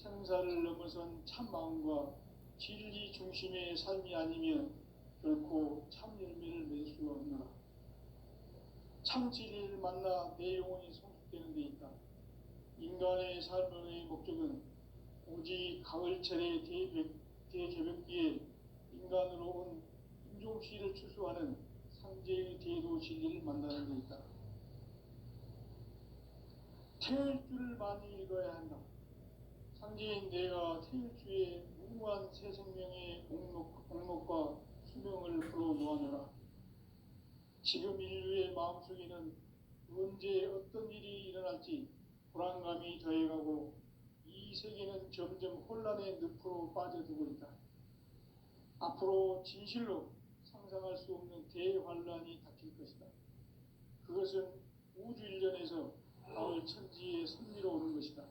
생사를 넘어선 참 마음과 진리 중심의 삶이 아니면 결코 참 열매를 맺을 수가 없노라. 참 진리를 만나 내 영혼이 성숙되는 데 있다. 인간의 삶의 목적은 오직 가을철의 대개벽기에 인간으로 온 인종시를 추수하는 상제의 대도 진리를 만나는 데 있다. 태일주를 많이 읽어야 한다. 상제인 내가 태일주의 무궁한 새 생명의 목록과 수명을 풀어놓아노라. 지금 인류의 마음속에는 언제 어떤 일이 일어날지 불안감이 더해가고 이 세계는 점점 혼란의 늪으로 빠져들고 있다. 앞으로 진실로 상상할 수 없는 대환란이 닥칠 것이다. 그것은 우주 일련에서 가을 천지의 섭리로 오는 것이다.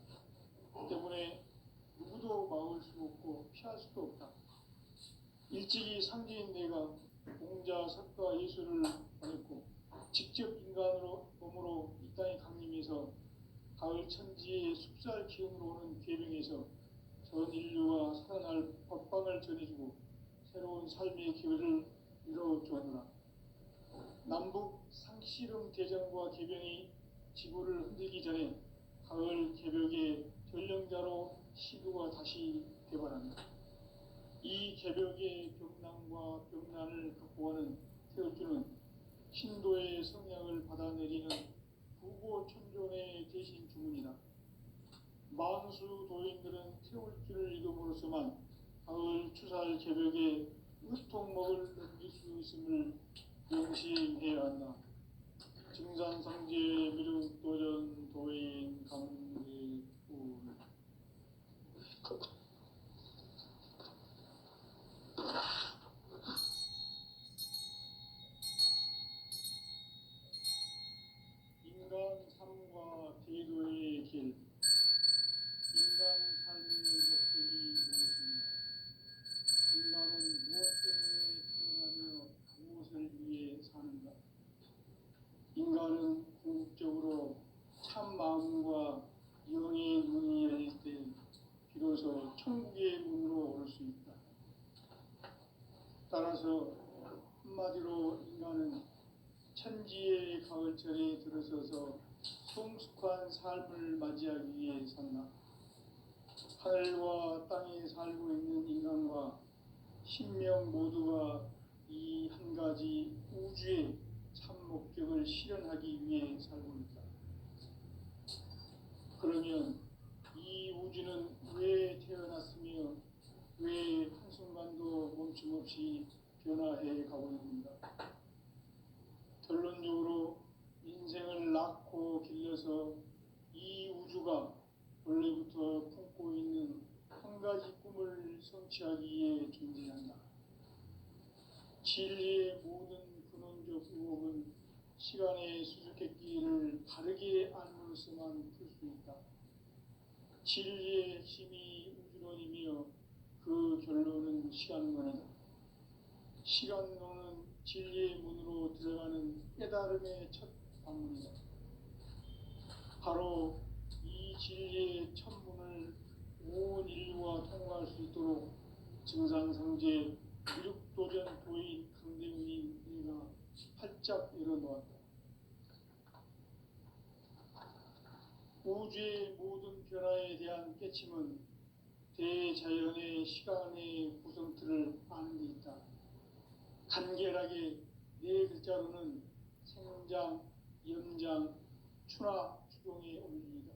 때문에 누구도 막을 수 없고 피할 수도 없다. 일찍이 상제인 내가 공자, 석가, 예수를 보냈고 직접 인간으로 몸으로 이 땅에 강림해서 가을 천지의 숲살 기운으로 오는 궤병에서 전 인류가 살아날 법방을 전해주고 새로운 삶의 기회를 이뤄주었노라. 남북 상씨름 대전과 개병이 지구를 흔들기 전에 가을 개벽의 전령자로 시도가 다시 되발한다. 이 개벽의 벽난과 벽난을 극복하는 태울주는 신도의 성향을 받아내리는 부고천존의 대신 주문이다. 만수 도인들은 태울주를 읽음으로써만 가을 추살 개벽의 으통목을 넘길 수 있음을 명심해야 한다. 증산상제 미륵도전 도인 강대울. 인간 삶과 대도의 길. 인간 삶의 목적이 무엇인가? 인간은 무엇 때문에 태어나며 무엇을 위해 사는가? 인간은 궁극적으로 참 마음과 영의 눈이 열릴 때 비로소 천국의 문으로 오를 수 있다. 따라서 한마디로 인간은 천지의 가을철에 들어서서 성숙한 삶을 맞이하기 위해 산다. 하늘과 땅에 살고 있는 인간과 신명 모두가 이 한 가지 우주의 참 목적을 실현하기 위해 살고 있다. 그러면 이 우주는 왜 태어났으며 왜 한순간도 멈춤없이 변화해 가고 있는가? 결론적으로 인생을 낳고 길러서 이 우주가 원래부터 품고 있는 한 가지 꿈을 성취하기 위해 존재한다. 진리의 모든 근원적 의혹은 시간의 수수께끼를 바르게 알므로써만 풀 수 있다. 진리의 핵심이 우주론이며 그 결론은 시간론이다. 시간론은 진리의 문으로 들어가는 깨달음의 첫 방문이다. 바로 이 진리의 첫 문을 온 인류가 통과할 수 있도록 증산상제 미륵도전 도인 강대훈이 내가 활짝 열어놓았다. 우주의 모든 변화에 대한 깨침은 대자연의 시간의 구성틀을 아는 데 있다. 간결하게 네 글자로는 생장, 연장, 추나 추동의 원리이다.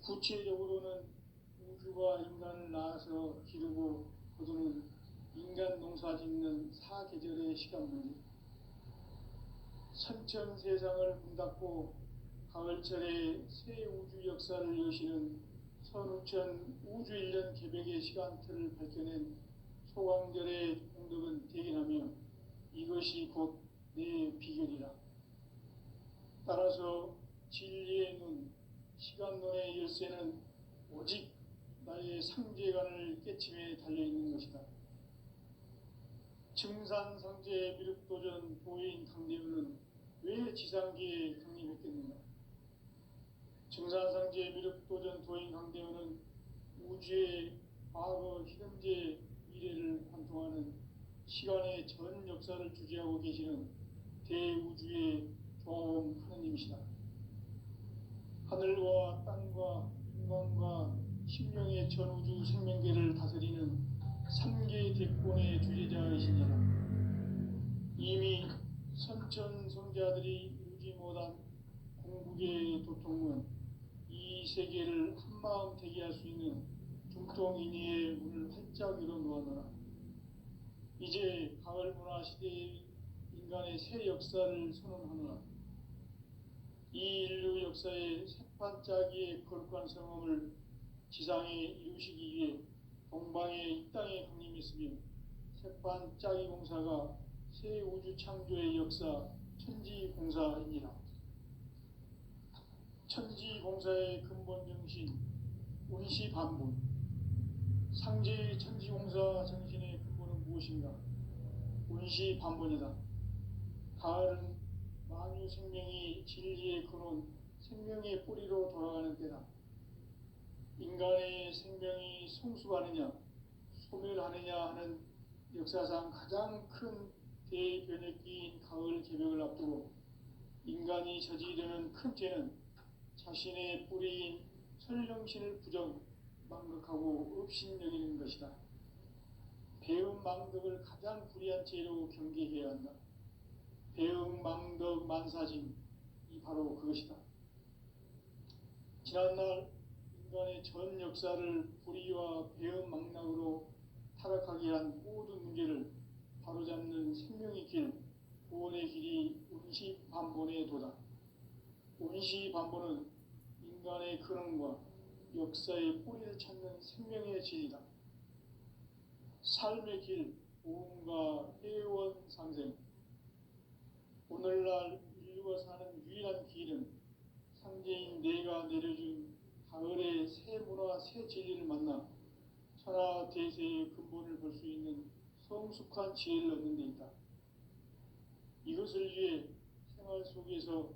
구체적으로는 우주가 인간을 낳아서 기르고 거두는 인간 농사 짓는 사계절의 시간 문제. 선천 세상을 문 닫고 가을철에 새 우주 역사를 여시는 선우천 우주 일년 개벽의 시간틀을 밝혀낸 소광절의 공덕은 대견하며 이것이 곧 내 비결이라. 따라서 진리의 눈, 시간론의 열쇠는 오직 나의 상제관을 깨침에 달려있는 것이다. 증산상제 미륵도전 도인 강대훈은 왜 지상계에 강림했겠는가? 증산상제 미륵도전 도인 강대훈은 우주의 과거, 현재, 미래를 관통하는 시간의 전 역사를 주재하고 계시는 대우주의 조화음 하느님이시다. 하늘과 땅과 인간과 심령의 전우주 생명계를 다스리는 삼계 대권의 주재자이시니라. 이미 선천성자들이 이루지 못한 궁극의 도통은 이 세계를 한마음 되게 할 수 있는 중통인의의 문을 활짝 열어놓았노라. 이제 가을 문화 시대의 인간의 새 역사를 선언하노라. 이 인류 역사의 새판짜기의 거룩한 성험을 지상에 이루시기 위해 동방의 이 땅에 강림했으며 새판짜기 공사가 새 우주 창조의 역사 천지공사입니다. 천지공사의 근본 정신 운시반본. 상제의 천지공사 정신의 근본은 무엇인가? 운시반본이다. 가을은 만유 생명이 진리의 근원, 생명의 뿌리로 돌아가는 때다. 인간의 생명이 성숙하느냐, 소멸하느냐 하는 역사상 가장 큰 대변혁기인 가을 개벽을 앞두고 인간이 저지르는 큰 죄는 자신의 뿌리인 설령신을 부정, 망극하고 업신여기는 것이다. 배음 망덕을 가장 불의한 죄로 경계해야 한다. 배음 망덕 만사짐이 바로 그것이다. 지난날 인간의 전 역사를 불의와 배음 망락으로 타락하게 한 모든 문제를 바로잡는 생명의 길, 구원의 길이 운시반본의 도다. 운시반본은 인간의 근원과 역사의 뿌리를 찾는 생명의 진리다. 삶의 길, 보험과 회원 상생. 오늘날 인류가 사는 유일한 길은 상제인 내가 내려준 가을의 새 문화, 새 진리를 만나 천하 대세의 근본을 볼 수 있는 성숙한 지혜를 얻는 데 있다. 이것을 위해 생활 속에서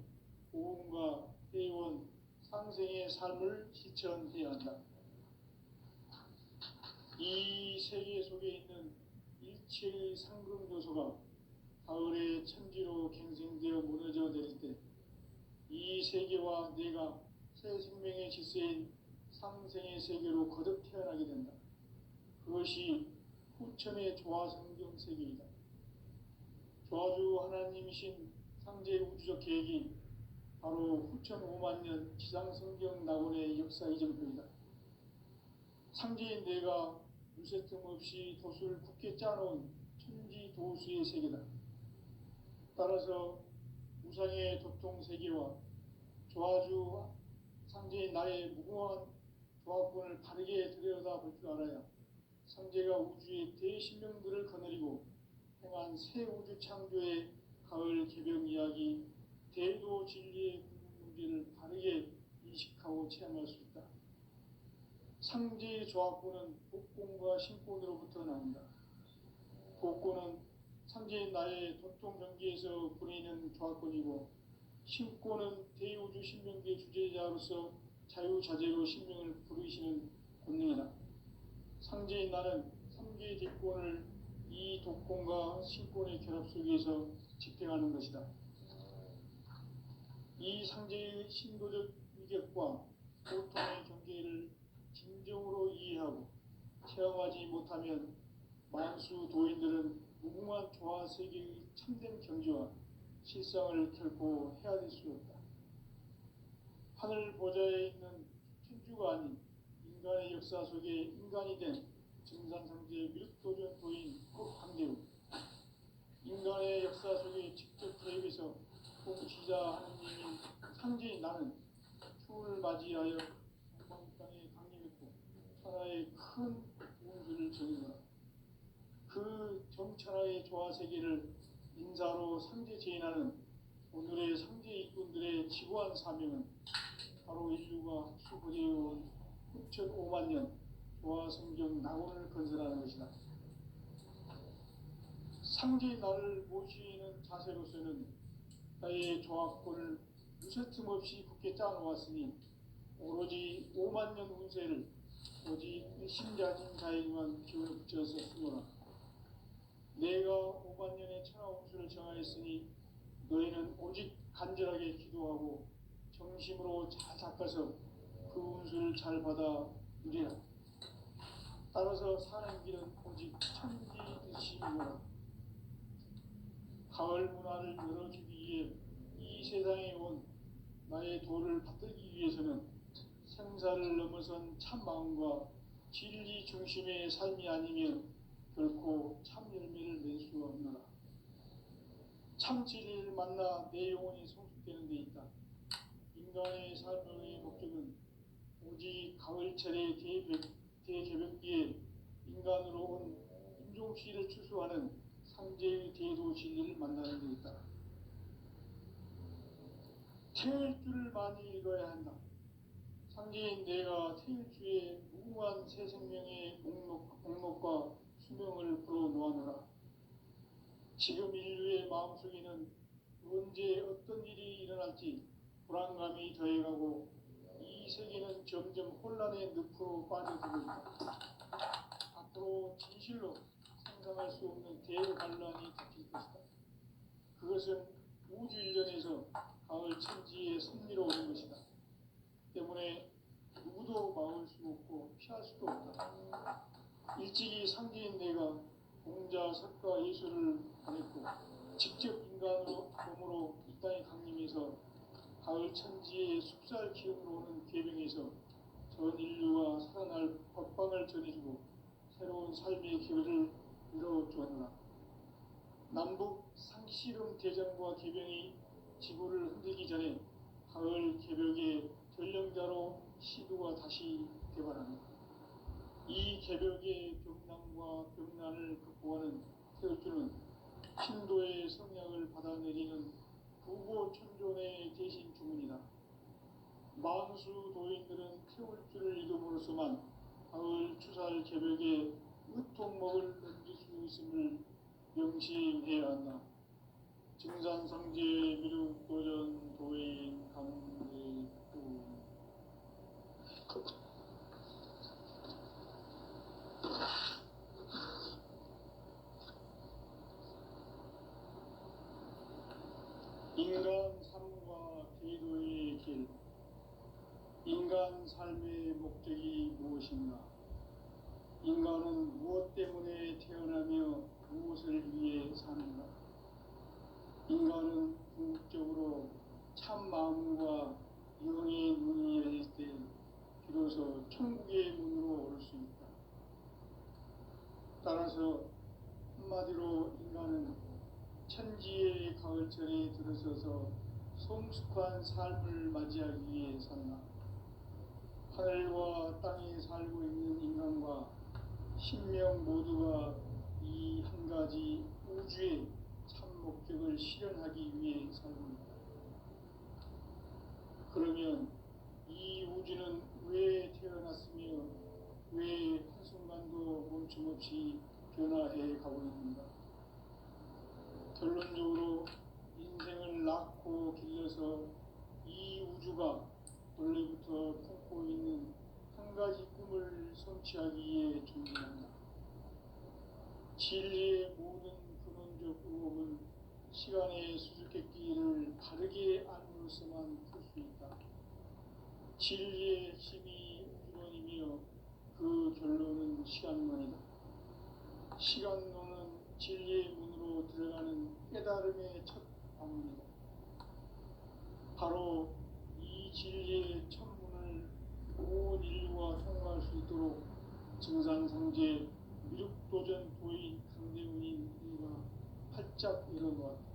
보험과 회원, 상생의 삶을 실천해야 한다. 이 세계 속에 있는 일체의 상금 요소가 가을의 천지로 갱생되어 무너져 내릴 때 이 세계와 내가 새 생명의 질서인 상생의 세계로 거듭 태어나게 된다. 그것이 후천의 조화성경 세계이다. 조화주 하나님이신 상제 우주적 계획이 바로 후천 5만년 지상성경 낙원의 역사 이정표이다. 상제인 내가 무쇠 틈 없이 도수를 굳게 짜놓은 천지도수의 세계다. 따라서 우상의 도통세계와 조화주 상제인 나의 무궁한 조합권을 바르게 들여다볼 줄 알아야 상제가 우주의 대신명들을 거느리고 행한 새 우주 창조의 가을 개벽 이야기, 대도 진리의 문제를 바르게 인식하고 체험할 수 있다. 상제의 조합권은 복권과 신권으로부터 나온다. 복권은 상제인 나의 도통 경계에서 부리는 조합권이고, 신권은 대우주 신명계 주제자로서 자유자재로 신명을 부르시는 권능이다. 상제인 나는 3개의 뒷권을 이 독권과 신권의 결합 속에서 집행하는 것이다. 이 상제의 신도적 위격과 고통의 경계를 진정으로 이해하고 체험하지 못하면 만수 도인들은 무궁한 조화 세계의 참된 경지와 실상을 결코 헤아릴 수 없다. 하늘 보좌에 있는 천주가 아닌 인간의 역사 속에 인간이 된 정산상제 미륵도전 도인 한대우, 인간의 역사 속에 직접 개입해서 통치자 하느님인 상제인 나는 추운을 맞이하여 동방 땅에 강림했고 천하의 큰 우주를 정의하라. 그 정천하의 조화세계를 인사로 상제 제인하는 오늘의 상제 일꾼들의 지구한 사명은 바로 인류가 수고되어온 6,5만 년 조화성경 낙원을 건설하는 것이다. 상제 나를 모시는 자세로서는 나의 조합권을 무쇠틈 없이 굳게 짜놓았으니 오로지 5만 년 운세를 오직 심자진 자에게만 기운을 붙여서 쓰노라. 내가 5만 년의 천하 운수를 정하였으니 너희는 오직 간절하게 기도하고 정심으로 잘 닦아서 그 운수를 잘 받아 누리라. 따라서 사는 길은 오직 천지의식이므로 가을 문화를 열어주기 위해 이 세상에 온 나의 도를 받들기 위해서는 생사를 넘어선 참 마음과 진리 중심의 삶이 아니면 결코 참 열매를 낼 수 없노라. 참 진리를 만나 내 영혼이 성숙되는 데 있다. 인간의 삶의 목적은 오직 가을철의 대개벽기에 인간으로 온 인종시를 추수하는 상제의 대도 진리를 만나는 데 있다. 태일 줄을 많이 읽어야 한다. 상제인 내가 태일주의 무궁한 새 생명의 목록과 수명을 불어놓아노라. 지금 인류의 마음속에는 언제 어떤 일이 일어날지 불안감이 더해가고 이 세계는 점점 혼란의 늪으로 빠져들고 있다. 앞으로 진실로 상상할 수 없는 대환란이 닥칠 것이다. 그것은 우주 일전에서 가을 천지에 섭리로 오는 것이다. 때문에 누구도 막을 수 없고 피할 수도 없다. 일찍이 상제인 내가 공자, 석가, 예수를 보냈고 직접 인간으로 몸으로 이 땅에 강림해서 가을 천지의 숲살 기운으로 오는 계명에서 전 인류가 살아날 법방을 전해주고 새로운 삶의 기회를 이뤄주었노라. 남북 상씨름 대전과 계병이 지구를 흔들기 전에 가을 개벽의 전령자로 시두가 다시 개발합니다. 이 개벽의 병난과 병난을 극복하는 태울주는 신도의 성약을 받아내리는 부고천존의 대신 주문이다. 만수 도인들은 태울주를 이름으로서만 가을 추살 개벽에 으통목을 넘길 수 있음을 명심해야 한다. 증산상제 미륵도전 도인 강대구 인간 삶과 기도의 길. 인간 삶의 목적이 무엇인가? 인간은 무엇 때문에 태어나며 무엇을 위해 사는가? 인간은 궁극적으로 참 마음과 영의 문이 열릴 때 비로소 천국의 문으로 오를 수 있다. 따라서 한마디로 인간은 천지의 가을철에 들어서서 성숙한 삶을 맞이하기 위해 산다. 하늘과 땅에 살고 있는 인간과 신명 모두가 이 한 가지 우주의 참 목적을 실현하기 위해 살고 있다. 그러면 이 우주는 왜 태어났으며 왜 한순간도 멈춤없이 변화해 가고 있는가? 결론적으로 인생을 낳고 길러서 이 우주가 원래부터 품고 있는 한 가지 꿈을 성취하기 위해 존재한다. 진리의 모든 근원적 의혹은 시간의 수수께끼를 바르게 안으로서만 풀 수 있다. 진리의 핵심이 우주론이며 그 결론은 시간론이다. 시간론은 진리의 문으로 들어가는 깨달음의 첫 방문이다. 바로 이 진리의 첫 문을 온 인류가 통과할 수 있도록 증산상제 미륵도전 도인 강대훈인 이가 활짝 열어놓았다.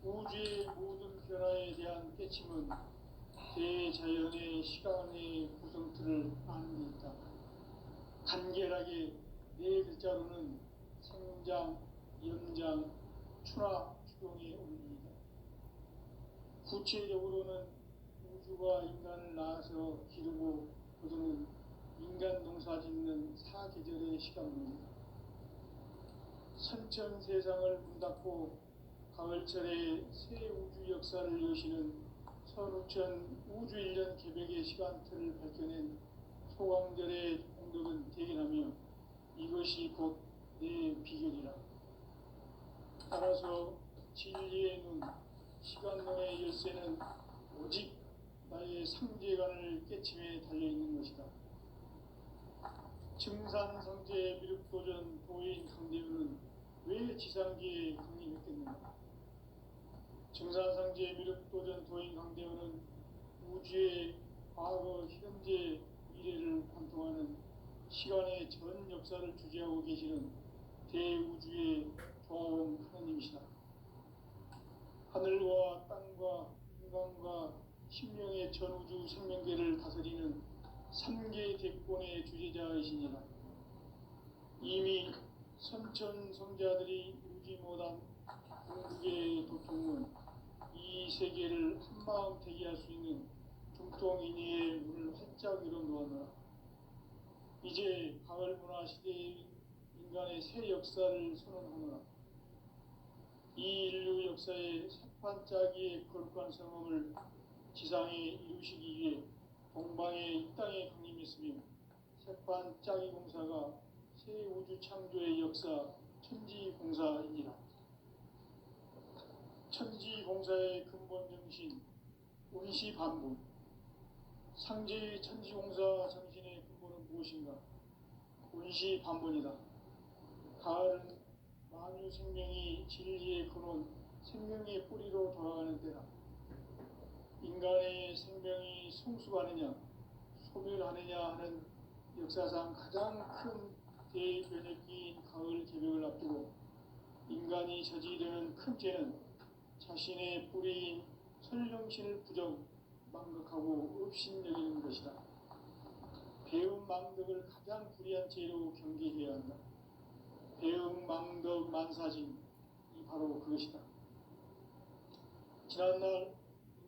우주의 모든 변화에 대한 깨침은 대자연의 시간의 구성틀을 아는 데 있다. 간결하게 네 글자로는 생장, 연장, 추나, 추동의 원리이다. 구체적으로는 우주가 인간을 낳아서 기르고 거두는 인간 농사 짓는 사계절의 시간론이다. 선천 세상을 문 닫고 가을철에 새 우주 역사를 여시는 선우천 우주일년 개벽의 시간틀을 밝혀낸 소강절의 공덕은 대견하며 이것이 곧 내 비결이라. 따라서 진리의 눈, 시간론의 열쇠는 오직 나의 상제관을 깨침에 달려있는 것이다. 증산상제 미륵도전 도인 강대우는 왜 지상계에 강림했겠는가? 증산상제 미륵도전 도인 강대우는 우주의 과거, 현재, 미래를 관통하는 시간의 전 역사를 주재하고 계시는 대우주의 조화원 하나님이시다. 하늘과 땅과 인간과 신명의 전우주 생명계를 다스리는 삼계 대권의 주재자이시니라. 이미 선천성자들이 이루지 못한 궁극의 도통은 이 세계를 한마음 되게 할 수 있는 중통인의의 문을 활짝 열어놓았노라. 이제 가을문화 시대의 인간의 새 역사를 선언하노라. 이 인류 역사의 새판짜기의 거룩한 성험을 지상에 이루시기 위해 동방의 이 땅에 강림했으며 새판짜기 공사가 새 우주 창조의 역사 천지공사이니라. 천지공사의 근본 정신 운시반분. 상제의 천지공사 정신의 근본은 무엇인가? 운시반분이다. 가을은 만유 생명이 진리의 근원, 생명의 뿌리로 돌아가는 때다. 인간의 생명이 성숙하느냐, 소멸하느냐 하는 역사상 가장 큰 대변혁기인 가을 개벽을 앞두고 인간이 저지르는 큰 죄는 자신의 뿌리인 설령신을 부정, 망극하고 업신여기는 것이다. 배움 망덕을 가장 불의한 죄로 경계해야 한다. 배움 망덕 만사진이 바로 그것이다. 지난날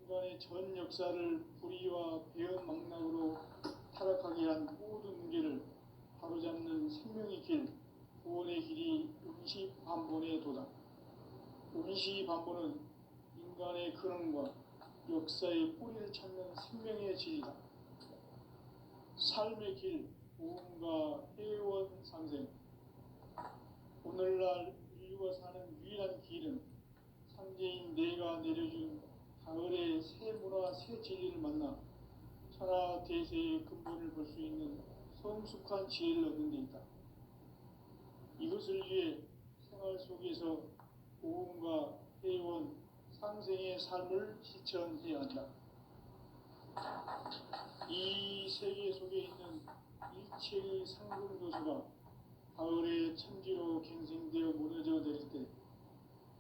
인간의 전 역사를 불의와 배움 망락으로 타락하게 한 모든 문제를 바로잡는 생명의 길, 구원의 길이 운시반본의 도다. 운시반본은 인간의 근원과 역사의 뿌리를 찾는 생명의 질이다. 삶의 길, 보험과 회원 상생. 오늘날 인류가 사는 유일한 길은 상제인 내가 내려준 가을의 새 문화, 새 진리를 만나 천하 대세의 근본을 볼 수 있는 성숙한 지혜를 얻는 데 있다. 이것을 위해 생활 속에서 보험과 회원, 상생의 삶을 실천해야 한다. 이 세계 속에 있는 일체의 상금도수가 가을의 천지로 갱생되어 무너져 내릴 때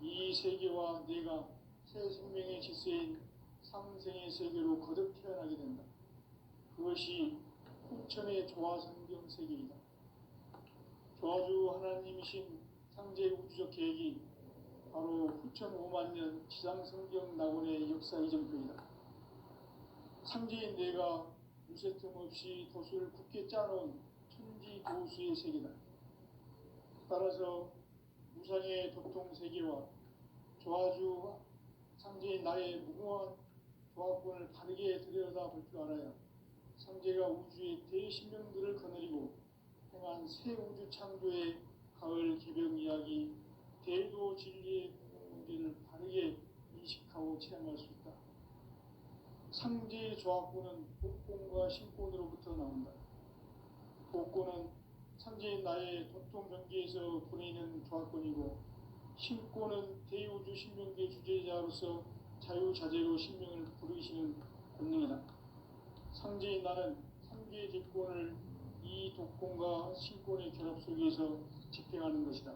이 세계와 내가 새 생명의 질서인 상생의 세계로 거듭 태어나게 된다. 그것이 후천의 조화성경 세계이다. 조화주 하나님이신 상제 우주적 계획이 바로 후천 5만 년 지상성경 낙원의 역사 이정표이다. 상제인 내가 무쇠틈 없이 도수를 굳게 짜놓은 천지도수의 세계다. 따라서 무상의 도통 세계와 조화주 상제인 나의 무궁한 조화권을 바르게 들여다볼 줄 알아야 상제가 우주의 대신명들을 거느리고 행한 새 우주 창조의 가을 개벽 이야기, 대도 진리의 문제를 바르게 인식하고 체험할 수 있다. 상제의 조화권은 복권과 신권으로부터 나온다. 복권은 상제인 나의 도통 경계에서 보내는 조화권이고, 신권은 대우주 신명계 주제자로서 자유자재로 신명을 부르시는 본능이다. 상제인 나는 상계의 대권을 이 독권과 신권의 결합 속에서 집행하는 것이다.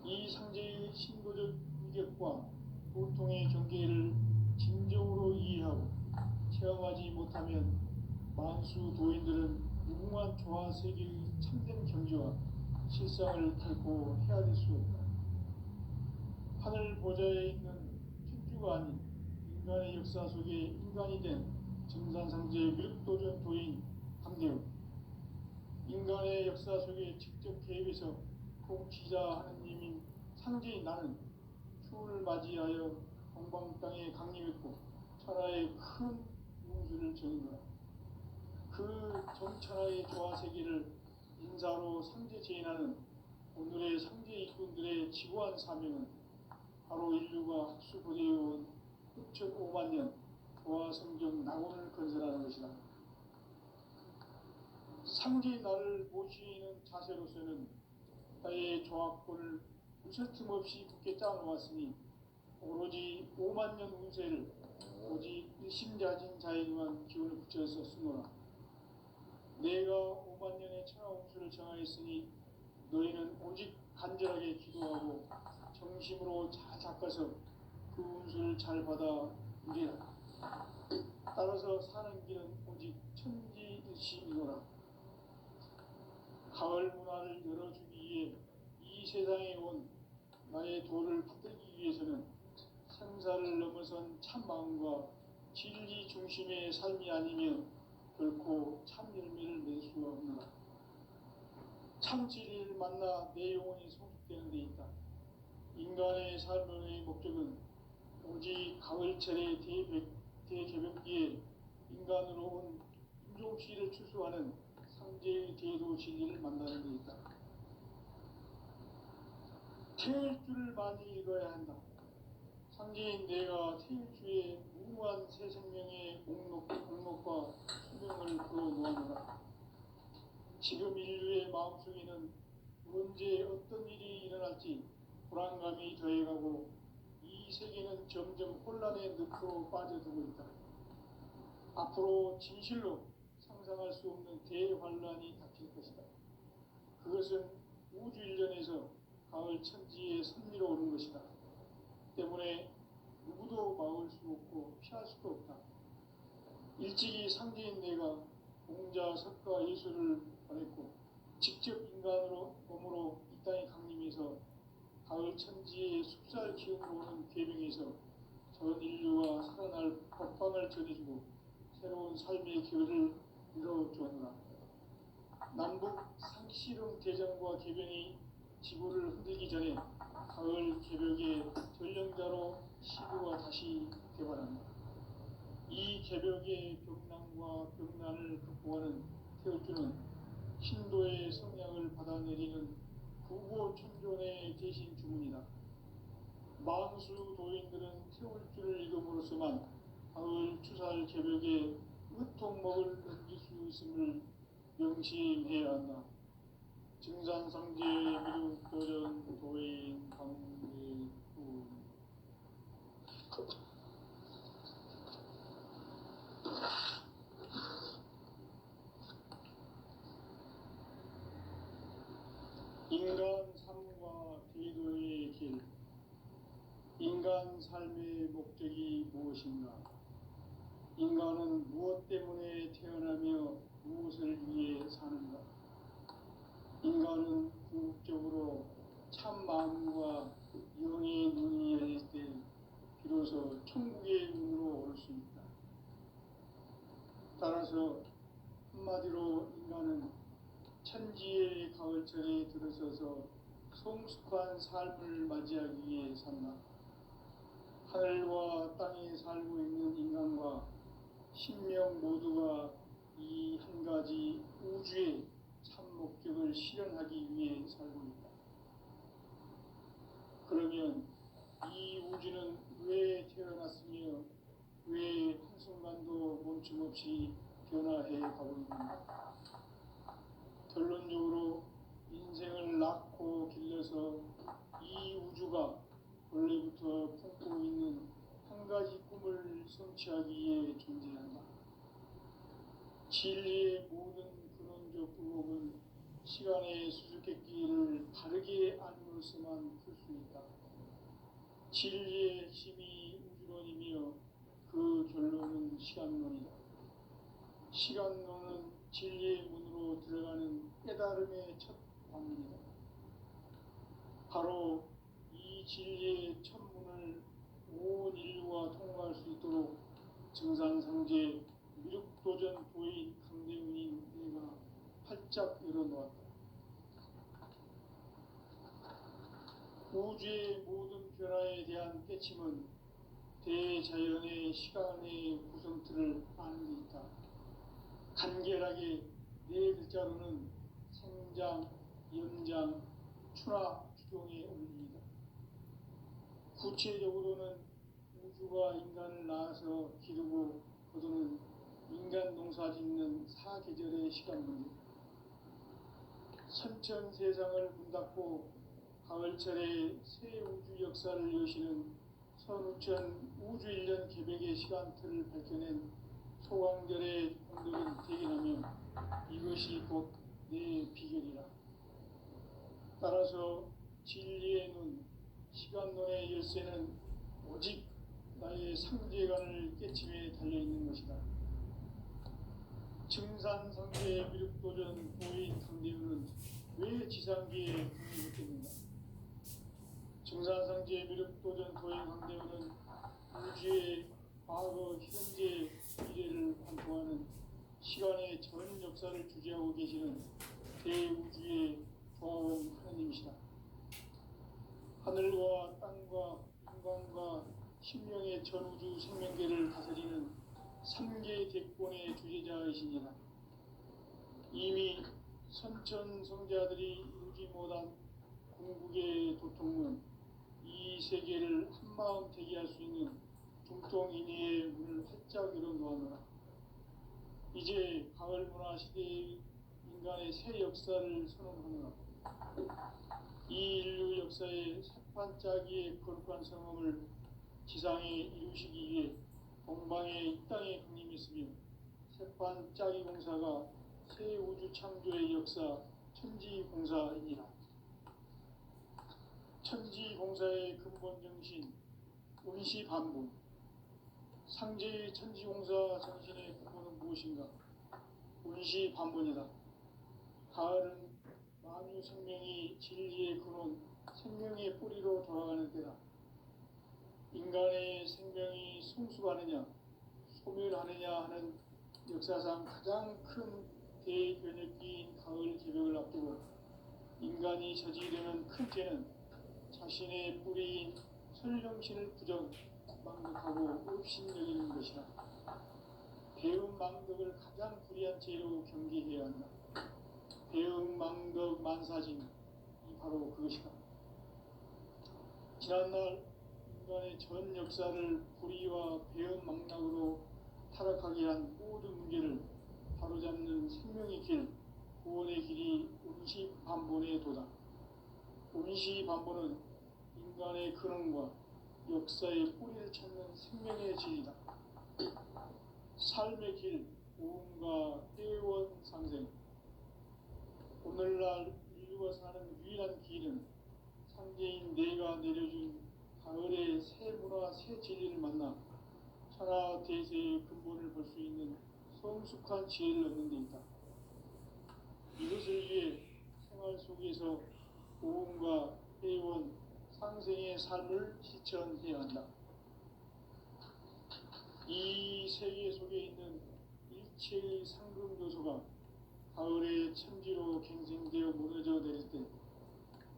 이 상제의 신도적 위격과 보통의 경계를 진정으로 이해하고 체험하지 못하면 만수 도인들은 무궁한 조화 세계의 참된 경지와 실상을 결코 헤아릴 수 없다. 하늘 보좌에 있는 천주가 아닌 인간의 역사 속에 인간이 된 증산상제 미륵도전 도인 강대우. 인간의 역사 속에 직접 개입해서 통치자 하느님인 상제인 나는 추운을 맞이하여 동방 땅에 강림했고 천하의 큰 운수를 정인노라. 그 정천하의 조화세계를 인사로 상제 제인하는 오늘의 상제 일꾼들의 지구한 사명은 바로 인류가 학수고대해온 흡천 5만 년 조화성경 낙원을 건설하는 것이다. 상제의 나를 모시는 자세로서는 나의 조합권을 무설틈 없이 굳게 짜놓았으니 오로지 5만 년 운세를 오직 일심자진 자에게만 기운을 붙여서 쓰노라. 내가 5만 년의 천하 운수를 정하였으니 너희는 오직 간절하게 기도하고 정심으로 잘 닦아서 그 운수를 잘 받아 누리라. 따라서 사는 길은 오직 천지일심이노라. 가을 문화를 열어주기 위해 이 세상에 온 나의 도를 붙들기 위해서는 생사를 넘어선 참마음과 진리 중심의 삶이 아니면 결코 참 열매를 맺을 수가 없노라. 참 진리를 만나 내 영혼이 성숙되는 데 있다. 인간의 삶의 목적은 오직 가을철의 대개벽기에 인간으로 온 인종씨를 추수하는 상제의 대도 진리를 만나는 데 있다. 태일 줄을 많이 읽어야 한다. 상제인 내가 태일주의 무궁한 새 생명의 목록과 수명을 풀어놓아노라. 지금 인류의 마음속에는 언제 어떤 일이 일어날지 불안감이 더해가고 이 세계는 점점 혼란의 늪으로 빠져들고 있다. 앞으로 진실로 상상할 수 없는 대환란이 닥칠 것이다. 그것은 우주 일전에서 가을 천지에 선미로 오는 것이다. 때문에 누구도 막을 수 없고 피할 수도 없다. 일찍이 상제인 내가 공자, 석가, 예수를 보냈고 직접 인간으로 몸으로 이 땅에 강림해서 가을 천지의 숲살 기운으로 오는 계명에서 전 인류와 살아날 법방을 전해주고 새로운 삶의 결을 이뤄주었노라. 남북 상씨름 대전과 개변이 지구를 흔들기 전에 가을 개벽의 전령자로 시구가 다시 개발한다. 이 개벽의 벽난과 벽난을 극복하는 태울주는 신도의 성량을 받아내리는 구고천존의 대신 주문이다. 만수 도인들은 태울주를 읽음으로써만 가을 추살 개벽의 으통목을 넘길 수 있음을 명심해야 한다. 증산상제 미륵도전 도인 강대군. 인간 삶과 대도의 길. 인간 삶의 목적이 무엇인가? 인간은 무엇 때문에 태어나며 무엇을 위해 사는가? 인간은 궁극적으로 참 마음과 영의 눈이 열릴 때 비로소 천국의 눈으로 올 수 있다. 따라서 한마디로 인간은 천지의 가을철에 들어서서 성숙한 삶을 맞이하기 위해 산다. 하늘과 땅에 살고 있는 인간과 신명 모두가 이 한 가지 우주의 참 목적을 실현하기 위해 살고 있다. 그러면 이 우주는 왜 태어났으며 왜 한순간도 멈춤없이 변화해 가고 있는가? 결론적으로 인생을 낳고 길러서 이 우주가 원래부터 품고 있는 한 가지 꿈을 성취하기 위해 존재한다. 진리의 모든 근원적 의혹은 시간의 수수께끼를 바르게 알므로서만 풀 수 있다. 진리의 핵심이 우주론이며 그 결론은 시간론이다. 시간론은 진리의 문으로 들어가는 깨달음의 첫 방문이다. 바로 이 진리의 첫 문을 온 인류가 통과할 수 있도록 증산상제 미륵도전 도인 강대훈인 내가 활짝 열어놓았다. 우주의 모든 변화에 대한 깨침은 대자연의 시간의 구성틀을 아는 데 있다. 간결하게 네 글자로는 생장, 연장, 추나 추동에 어울립니다. 구체적으로는 우주가 인간을 낳아서 기르고 거두는 인간 농사 짓는 사계절의 시간문제, 선천 세상을 문닫고 가을철에 새 우주 역사를 여시는 선우천 우주일년 개백의 시간틀을 밝혀낸 소강절의 공덕은 대견하며 이것이 곧 내 비결이라. 따라서 진리의 눈, 시간론의 열쇠는 오직 나의 상제관을 깨침에 달려있는 것이다. 증산상제의 미륵도전 도인 강대우는 왜 지상계에 국립했겠는가? 증산상제의 미륵도전 도인 강대우는 우주의 과거, 현재, 미래를 관통하는 시간의 전 역사를 주재하고 계시는 대우주의 조화원 하나님이시다. 하늘과 땅과 인간과 신명의 전우주 생명계를 다스리는 삼계 대권의 주제자이시니라. 이미 선천성자들이 이루지 못한 궁극의 도통은 이 세계를 한마음 대기할 수 있는 중통인의의 문을 활짝 열어놓았노라. 이제 가을 문화 시대의 인간의 새 역사를 선언하노라. 이 인류 역사의 새판짜기의 거룩한 성험을 지상에 이루시기 위해 동방에 이 땅에 군림했으며 새판짜기 공사가 새 우주 창조의 역사 천지공사이니라. 천지공사의 근본 정신 운시반본, 상제의 천지공사 정신의 근본은 무엇인가? 운시반본이다. 가을은 만유 생명이 진리의 근원, 생명의 뿌리로 돌아가는 때다. 인간의 생명이 성숙하느냐, 소멸하느냐 하는 역사상 가장 큰 대변혁기인 가을 개벽을 앞두고 인간이 저지르는 큰 죄는 자신의 뿌리인 설령신을 망덕하고 업신여기는 것이다. 배움 망덕을 가장 불의한 죄로 경계해야 한다. 배움 망덕 만사진, 이 바로 그것이다. 지난날 인간의 전 역사를 불의와 배움 망락으로 타락하게 한 모든 문제를 바로잡는 생명의 길, 구원의 길이 운시반본의 도다. 운시반본은 인간의 근원과 역사의 뿌리를 찾는 생명의 진리다. 삶의 길, 오음과 회원상생. 오늘날 인류가 사는 유일한 길은 상제인 내가 내려준 가을의 새 문화, 새 진리를 만나 천하 대세의 근본을 볼 수 있는 성숙한 지혜를 얻는 데 있다. 이것을 위해 생활 속에서 오음과 회원, 상생의 삶을 실천해야 한다. 이 세계 속에 있는 일체의 상금 요소가 가을의 천지로 갱생되어 무너져 내릴 때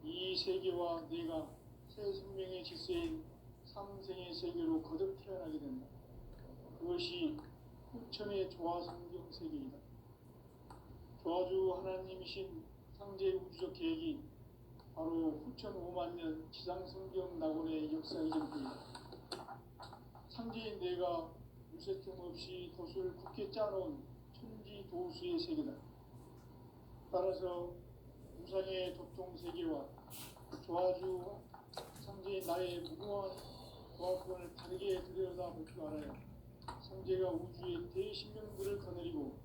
이 세계와 내가 새 생명의 질서인 상생의 세계로 거듭 태어나게 된다. 그것이 후천의 조화성경 세계이다. 조화주 하나님이신 상제 우주적 계획이 바로 후천 5만년 지상성경 낙원의 역사 이전입니다. 상제인 내가 무쇠틈 없이 돛을 굳게 짜놓은 천지 도수의 세계다. 따라서 우상의 도통 세계와 조화주 상제인 나의 무궁한 조화권을 다르게 들여다볼 줄 알아야 상제가 우주의 대신명들을 거느리고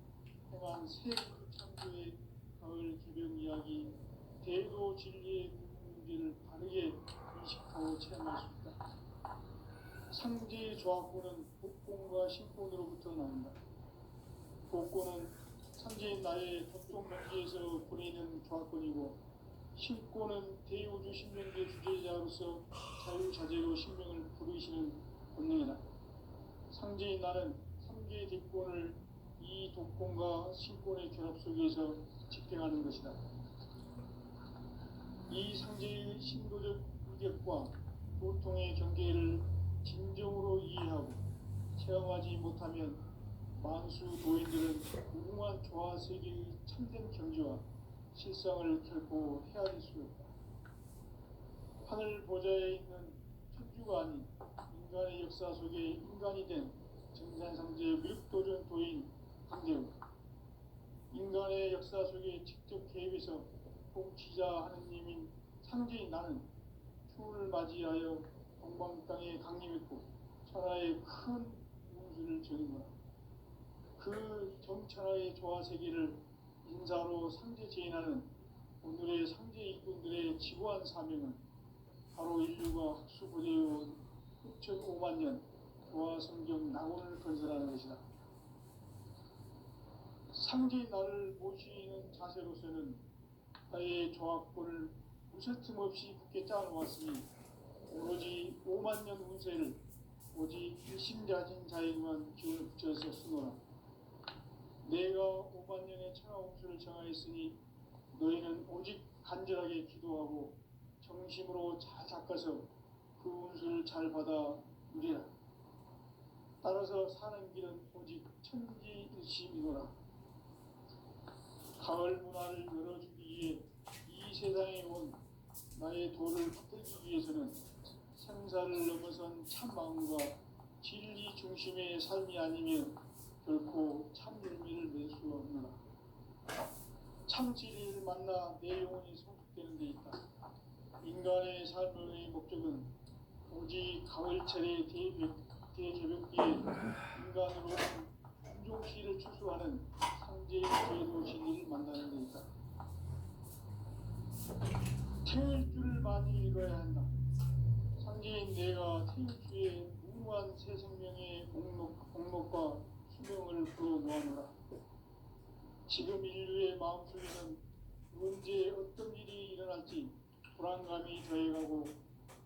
행한 새 창조의 가을 개벽 이야기, 대도 진리의 문제를 바르게 인식하고 체험할 수 있다. 상제의 조화권은 복권과 신권으로부터 나온다. 복권은 상제인 나의 도통 경계에서 보내는 조화권이고, 신권은 대우주 신명계 주제자로서 자유자재로 신명을 부르시는 본능이다. 상제인 나는 3개의 대권을 이 독권과 신권의 결합 속에서 집행하는 것이다. 이 상제의 신도적 의격과 보통의 경계를 진정으로 이해하고 체험하지 못하면 만수 도인들은 무궁한 조화 세계의 참된 경지와 실상을 결코 헤아릴 수 없다. 하늘 보좌에 있는 천주가 아닌 인간의 역사 속에 인간이 된 정산상제 미륵도전 도인 강재우, 인간의 역사 속에 직접 개입해서 통치자 하느님인 상제인 나는 추운을 맞이하여 동방 땅에 강림했고 천하의 큰 운수를 저는 거라. 그 정천하의 조화 세계를 인사로 상제 제인하는 오늘의 상제 일꾼들의 지구한 사명은 바로 인류가 학수부대해온 6,500만 년 조화 성경 낙원을 건설하는 것이다. 상제인 나를 모시는 자세로서는 나의 조합권을 무슨 틈 없이 굳게 짜놓았으니 오로지 5만 년 운세를 오직 일심자진 자에게만 기운을 붙여서 쓰노라. 내가 5만 년의 천하 운수를 정하였으니 너희는 오직 간절하게 기도하고 정심으로 잘 닦아서 그 운수를 잘 받아 누리라. 따라서 사는 길은 오직 천지일심이노라. 가을 문화를 열어주기 위해 이 세상에 온 나의 도를 붙들기 위해서는 생사를 넘어선 참 마음과 진리 중심의 삶이 아니면 결코 참 열매를 맺을 수 없노라. 참 진리를 만나 내 영혼이 성숙되는 데 있다. 인간의 삶의 목적은 오직 가을철의 대개벽기에 인간으로는 품종시를 추수하는 상제의 제도 진리를 만나는 데 있다. 태일 줄을 많이 읽어야 한다. 상제인 내가 태일주의 무궁한 새 생명의 목록과 수명을 풀어놓아노라. 지금 인류의 마음속에는 언제 어떤 일이 일어날지 불안감이 더해가고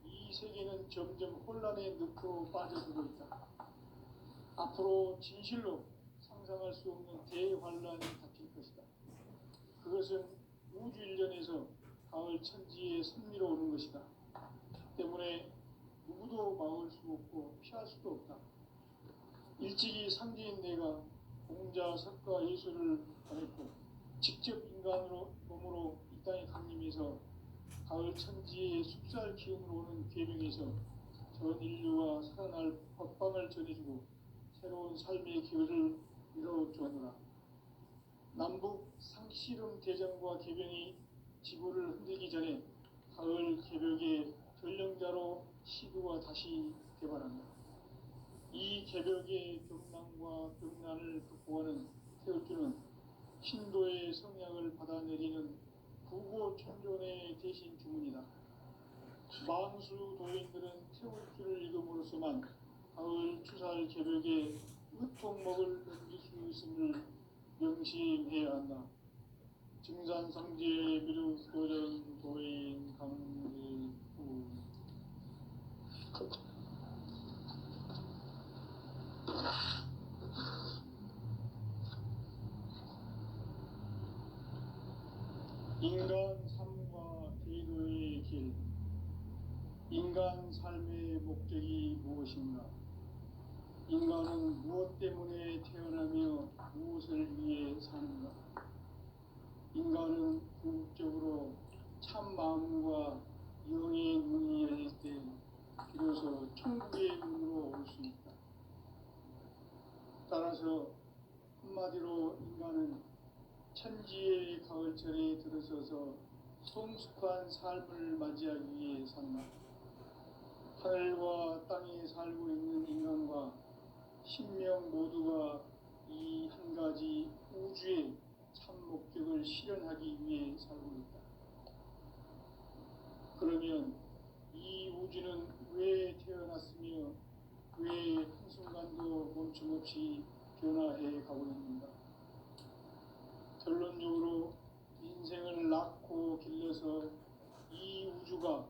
이 세계는 점점 혼란의 늪으로 빠져들고 있다. 앞으로 진실로 상상할 수 없는 대환란이 닥칠 것이다. 그것은 우주 일련에서 가을 천지에 선미로 오는 것이다. 때문에 누구도 막을 수 없고 피할 수도 없다. 일찍이 상제인 내가 공자, 석가, 예수를 보냈고 직접 인간으로 몸으로 이 땅에 강림해서 가을 천지의 숲살 기운으로 오는 계명에서 전 인류가 살아날 법방을 전해주고 새로운 삶의 길을 이뤄주었노라. 남북 상씨름 대전과 개병이 지구를 흔들기 전에 가을 개벽의 전령자로 시구가 다시 개발한다. 이 개벽의 경난과 병난을 극복하는 태울주는 신도의 성약을 받아내리는 부고천존의 대신 주문이다. 만수 도인들은 태울주를 읽음으로써만 가을 추살 개벽의 으통목을 넘길 수 있음을 명심해야 한다. 증산상제 미륵도전 도인 강일구. 인간 삶과 기도의 길. 인간 삶의 목적이 무엇인가? 인간은 무엇 때문에 태어나며 무엇을 위해 사는가? 인간은 궁극적으로 참 마음과 영의 눈이 열릴 때 비로소 천국의 문으로 올 수 있다. 따라서 한마디로 인간은 천지의 가을철에 들어서서 성숙한 삶을 맞이하기 위해 산다. 하늘과 땅에 살고 있는 인간과 신명 모두가 이 한 가지 우주의 참 목적을 실현하기 위해 살고 있다. 그러면 이 우주는 왜 태어났으며 왜 한순간도 멈춤없이 변화해 가고 있는가? 결론적으로 인생을 낳고 길러서 이 우주가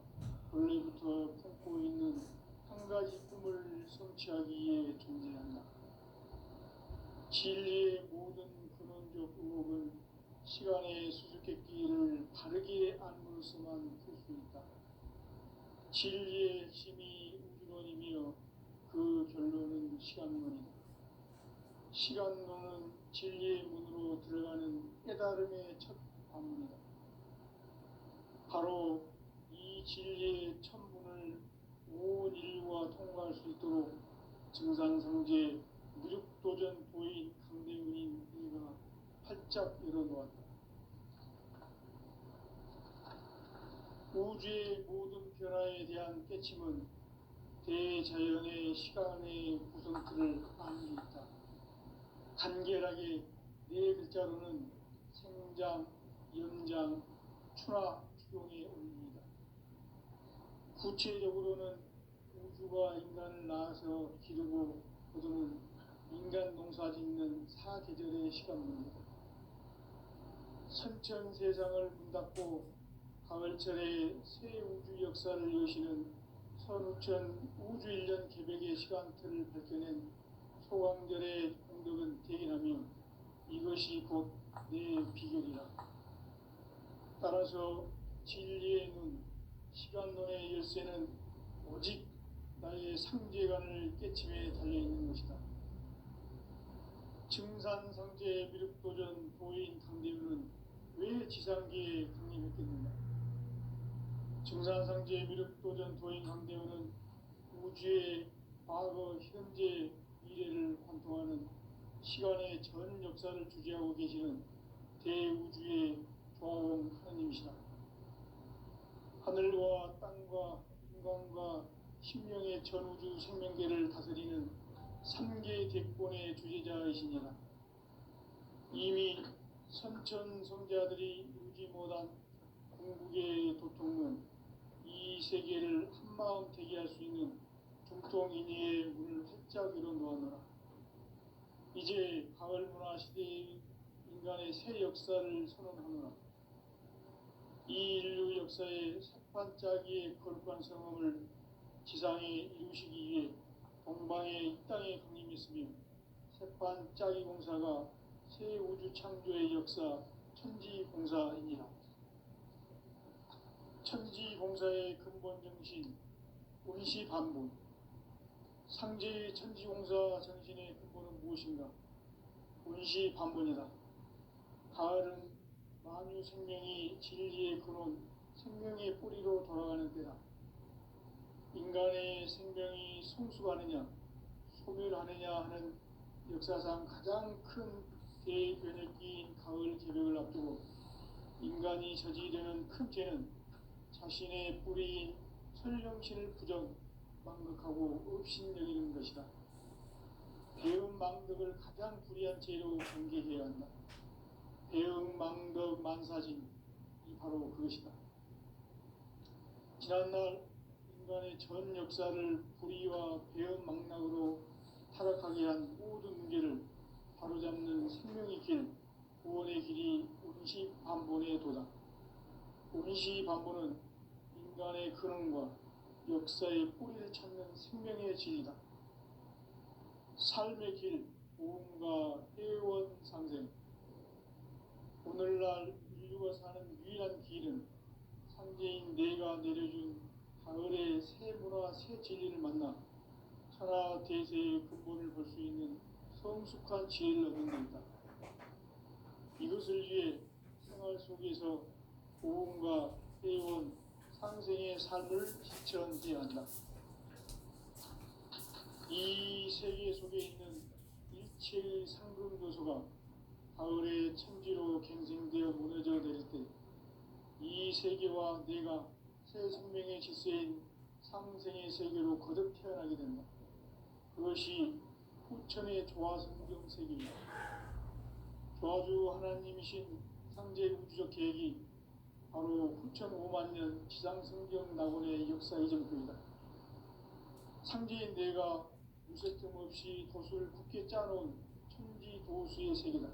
원래부터 품고 있는 한 가지 꿈을 성취하기 위해 존재한다. 진리의 모든 근원적 의혹은 시간의 수수께끼를 바르게 안으로서만 풀 수 있다. 진리의 핵심이 우주론이며 그 결론은 시간론이다. 시간론은 진리의 문으로 들어가는 깨달음의 첫 관문이다. 바로 이 진리의 첫 문을 온 인류가 통과할 수 있도록 증산성제 무력도전 도인 강대훈인 이가 활짝 열어놓았다. 우주의 모든 변화에 대한 깨침은 대자연의 시간의 구성틀을 안고 있다. 간결하게 네 글자로는 생장, 연장, 추나 추동의 원리이다. 구체적으로는 우주가 인간을 낳아서 기르고 거두는 인간 농사 짓는 사계절의 시간문이다. 선천 세상을 문 닫고 가을철에 새 우주 역사를 여시는 선우천 우주 1년 개백의 시간틀을 밝혀낸 소강절의 공덕은 대견하며 이것이 곧 내 비결이라. 따라서 진리의 눈, 시간론의 열쇠는 오직 나의 상제관을 깨침에 달려있는 것이다. 증산상제 미륵도전 도인 강대훈은 왜 지상계에 강림했겠는가? 증산상제 미륵도전 도인 강대훈은 우주의 과거, 현재, 미래를 관통하는 시간의 전 역사를 주재하고 계시는 대우주의 조화원 하느님이시다. 하늘과 땅과 인간과 신명의 전우주 생명계를 다스리는 3개 대권의 주제자이시니라. 이미 선천성자들이 이루지 못한 궁극의 도통은 이 세계를 한마음 되게 할 수 있는 중통인의의 문을 활짝 열어놓았노라. 이제 가을문화 시대의 인간의 새 역사를 선언하노라. 이 인류 역사의 새판짜기의 거룩한 성험을 지상에 이루시기 위해 동방의 이 땅에 강림했으며 새판짜기 공사가 새 우주 창조의 역사 천지공사이니라. 천지공사의 근본 정신 운시반본. 상제의 천지공사 정신의 근본은 무엇인가? 운시반본이다. 가을은 만유 생명이 진리의 근원, 생명의 뿌리로 돌아가는 때다. 인간의 생명이 성숙하느냐, 소멸하느냐 하는 역사상 가장 큰 대변혁기인 가을 개벽을 앞두고 인간이 저지르는 큰 죄는 자신의 뿌리인 설령신을 부정, 망극하고 업신여기는 것이다. 배음 망덕을 가장 불의한 죄로 경계해야 한다. 배음 망덕 만사진이 바로 그것이다. 지난날 인간의 전 역사를 불의와 배음 망락으로 타락하게 한 모든 문제를 바로잡는 생명의 길, 구원의 길이 운시반본의 도다. 운시반본은 인간의 근원과 역사의 뿌리를 찾는 생명의 진리다. 삶의 길, 보험과 회원상생. 오늘날 인류가 사는 유일한 길은 상제인 내가 내려준 가을의 새 문화, 새 진리를 만나 천하 대세의 근본을 볼 수 있는 성숙한 지혜를 얻는 데 있다. 이것을 위해 생활 속에서 보험과 회원, 상생의 삶을 실천해야 한다. 이 세계 속에 있는 일체의 상금 요소가 가을의 천지로 갱생되어 무너져 내릴 때 이 세계와 내가 새 생명의 질서인 상생의 세계로 거듭 태어나게 된다. 그것이 후천의 조화성경 세계이다. 조화주 하나님이신 상제 우주적 계획이 바로 후천 5만 년 지상성경 낙원의 역사 이정표이다. 상제인 내가 무쇠뜸 없이 도수를 굳게 짜놓은 천지도수의 세계다.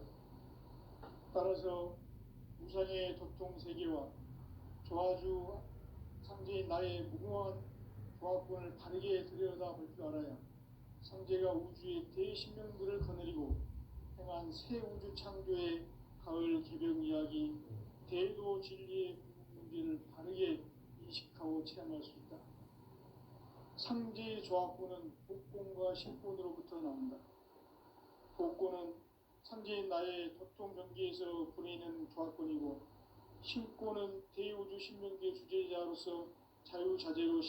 따라서 무상의 도통세계와 조화주 상제인 나의 무궁한 조합권을 바르게 들여다볼 줄 알아야 상제가 우주의 대신명들을 거느리고 행한 새 우주 창조의 가을 개벽 이야기, 대도 진리의 문제를 바르게 인식하고 체험할 수 있다. 상제 조합구는 복권과 신권으로부터 나온다. 복권은 상제인 나의 도통 경기에서 부리는 조합권이고, 신권은 대우주 신명기의 주제자로서 자유자재로